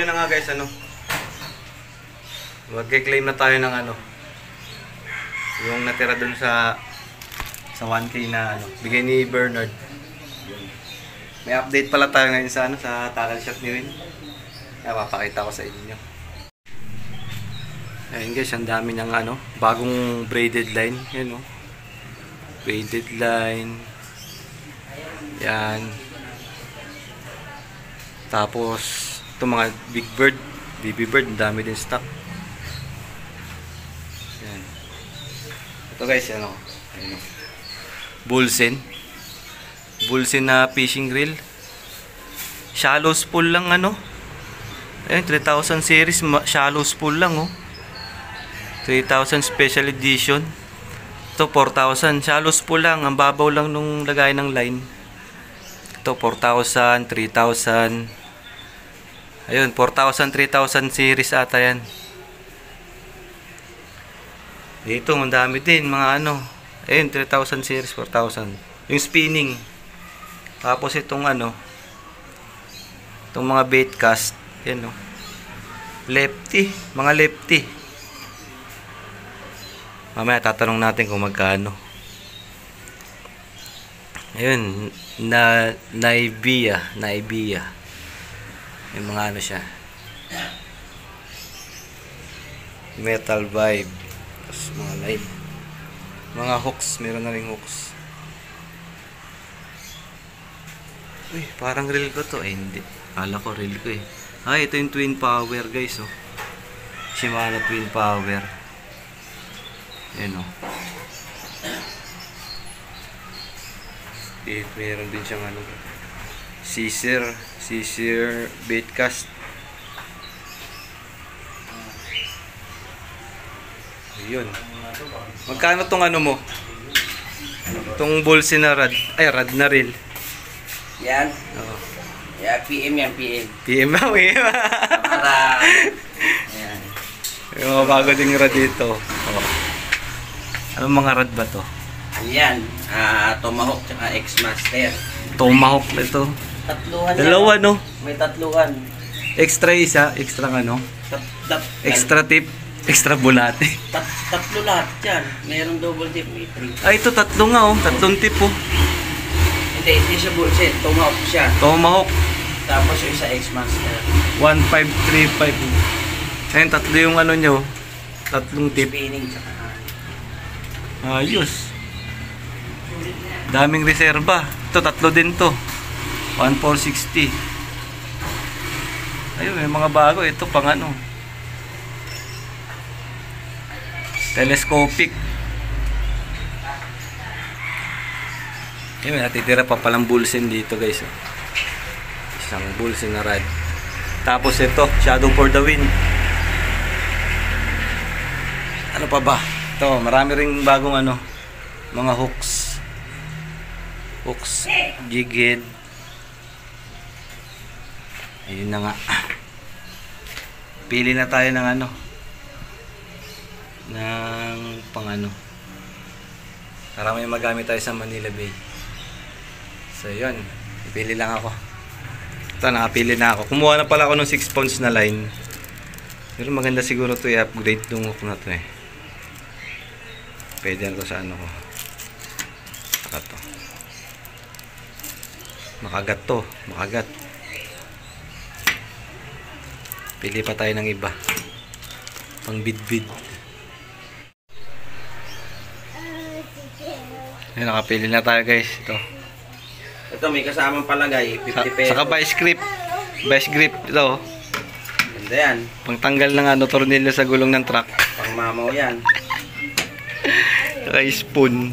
yun na nga guys, ano. Magke-claim na tayo ng ano. Yung natira dun sa 1K na ano, bigay ni Bernard. May update pala tayo ngayon sa ano, sa tackle shot ni Win. Kaya papakita ko sa inyo. Ayun guys, ang dami ng ano, bagong braided line. Yan oh. Braided line. Yan. Tapos ito mga big bird, baby bird, ang dami din stock. Yan. Ito guys, ano, ayun oh. Bullsen na fishing reel. Shallow spool lang ano. Ayun, 3000 series, shallow spool lang oh. 3000 special edition. Ito 4000, shallow spool lang, ang babaw lang nung lagay ng line. Ito 4000, 3000. Ayun, 4000, 3000 series ata yan. Dito, ang dami din mga ano. Ayun, 3000 series, 4000. Yung spinning. Tapos itong ano, itong mga bait cast. Yan o. Lefty. Mga lefty. Mamaya tatanong natin kung magkano. Ayun. Naibia. Yung mga ano siya. Metal vibe. Tapos mga light. Mga hooks, meron na ring hooks. Uy, parang reel ko to. Eh, hindi. Kala ko reel ko eh. Ito yung twin power guys oh. Shimano twin power. Ayan oh. Meron din siyang ano. Scissor bait cast. Ayun. Magkano tong ano mo? Itong Bullsen na rad. Ay, rad na reel. Yan? Oo. Yeah, PM yan, PM. PM ba? Para... Yan. Yung mga bago ding rad dito. Oh. Anong mga rad ba to? Ano yan? Tomahawk tsaka X-Master. Tomahawk na ito. Tatluhan dalawa yan. no? May tatluhan. Extra isa. Extra ano? Extra tip. Extra bulate. Tatlo lahat yan. Mayroong double tip, may 3. Ay, ito tatlo nga oh. Tatlong tip oh. Hindi siya Bullsen. Tomahawk siya. Tomahawk. Tapos yung isa X-Master. 1535. Ayun, tatlo yung ano nyo. Tatlong tip. Spinning tsaka... Ayos. Daming reserba. Ito, tatlo din to. 1460. Ayun, may mga bago. Ito pang ano. Telescopic. Ayun, may natitira pa palang Bullsen dito guys. Isang Bullsen na rad. Tapos ito, Shadow for the Wind. Ano pa ba? Ito, marami ring bagong ano, mga hooks. Hooks, jig head. Ayun na nga. Pili na tayo ng ano, ng pang ano, para may magamit tayo sa Manila Bay. So yun, pili lang ako. Ito, nakapili na ako. Kumuha na pala ako ng 6 pounds na line. Pero maganda siguro to i-upgrade yung hook na to eh. Pwede na to sa ano ko. Saka to. Makagat to. Makagat. Pili pa tayo ng iba. Pang bid-bid. Ayan, nakapili na tayo guys. Ito may kasamang palagay. 50 pesos. Saka vice grip. Vice grip ito. Ganda yan. Pangtanggal ng ano, tornilyo sa gulong ng truck. Pang mamaw yan. Saka spoon.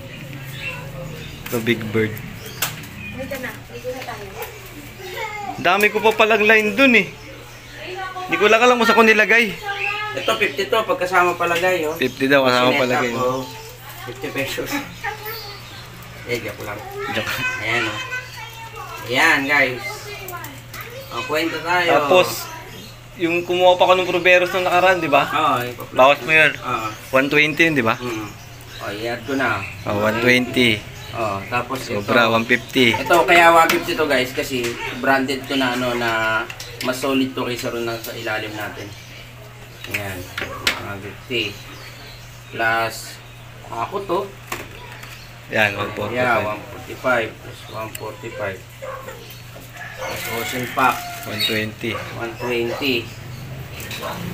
Ito big bird. Dami ko pa palang line dun eh. Hindi ko lang alam kung saan ko nilagay. Ito 50 to pagkasama palagay oh. 50 daw kasama palagay. 50 pesos. Joke lang. Joke. Ayan oh. Ayan guys. Kwenta tayo. Tapos yung kumuha pa ko ng Proveros nung nakaraan, di ba? Oo. Bawas mo yun. 120 yun, di ba? I-add ko na. 120. Tapos sobra, 150. Ito, kaya 150 to guys kasi branded to na ano na Mas solid to kaysa rin sa ilalim natin. Ayan. 150. Plus, ako to. Yan, 145. Yeah, 145 plus 145. Plus ocean pack. 120. 120.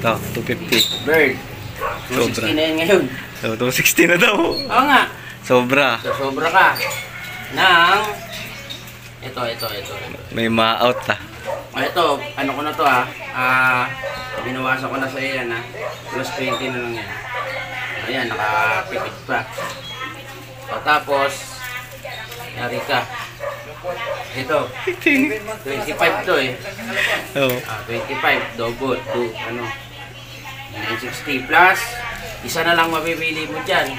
Ito, 250. Bird. Sobra. 260 na yun ngayon. So, 260 na daw. Oo nga. Sobra. So, sobra ka. Nang, ito. May ma-out ah. Ito, ano ko na to binawasan ko na sa yan Plus 20 na lang yan. Ayan, nakapipit pa. So, tapos, yari ka. Ito, 25 to eh. Oo. 25, double, 960 plus, isa na lang mabibili mo dyan.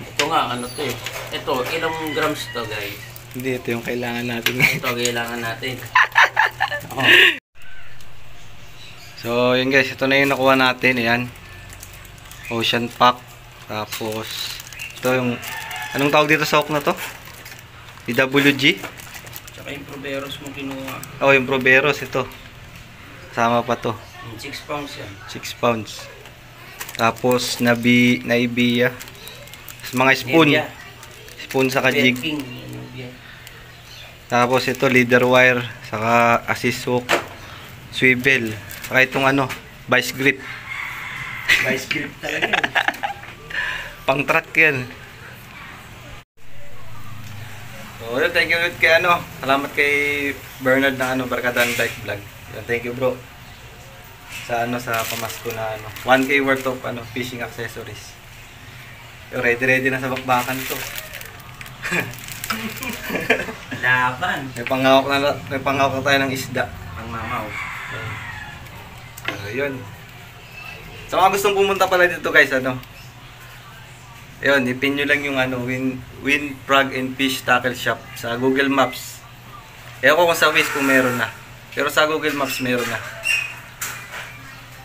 Ito nga, ano to eh. Ito, ilang grams to guys? Hindi, ito yung kailangan natin. Ito, kailangan natin. Oh. So, yun guys, ito na yung nakuha natin. Ayan. Ocean pack. Tapos, ito yung, anong tawag dito sa hook na to? DWG? Tsaka yung Proveros mo kinuha. Oh, yung Proveros, ito. Kasama pa to. 6 pounds yan. 6 pounds. Tapos, Naibia. Tapos, mga spoon. Nebia. Spoon sa kajig. Belting. Nebia. Tapos, ito, leader wire. Saka, assist hook. Swivel. Saka itong ano, vice grip. Vice grip talaga yan. Pang truck yan. So, yun, thank you kay ano. Salamat kay Bernard na ano, Barkadan Bike Vlog. Yun, thank you bro. Sa ano, sa pamasko na ano, 1K worth of ano, fishing accessories. Yo, ready na sa bakbakan to. Laban. May pangawak na tayo ng isda. Ang mamaw. So, yun. So, mga gustong pumunta pala dito guys, ano. Yun, ipin nyo lang yung ano, Win Frog and Fish Tackle Shop sa Google Maps. Ewan ko kung sa Waze kung meron na. Pero sa Google Maps meron na.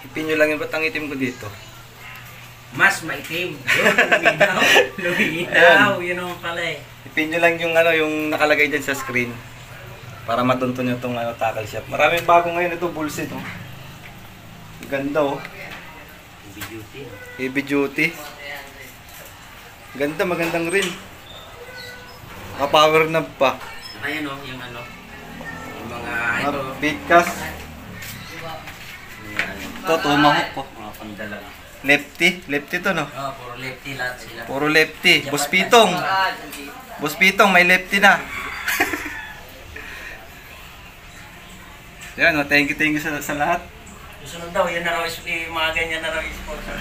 Ipin nyo lang yung ba't ang itim ko dito. Mas maitim. Luminaw. Luminaw. Yun naman pala eh. Ipin nyo lang yung ano, yung nakalagay dyan sa screen. Para matunto nyo itong ano, tackle shop. Maraming bago ngayon ito, bullset oh. Ganda oh. Heavy duty. Heavy duty. Ganda, magandang rin. Power knob pa. Ayan o, yung ano. Yung mga ito. Big cast. Ito, tumahok ko. Mga pandala. Lefty to no? Oh, puro lefty lahat sila. Puro lefty. Boss Pitong, may lefty na. Yan, oh, thank you sa lahat. Susunod daw, yan na raw, mga ganyan na raw sponsor.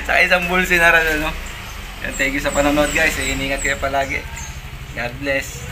Sa isang bulsi na rin, ano. Yan, thank you sa panonood guys. Iningat kayo palagi. God bless.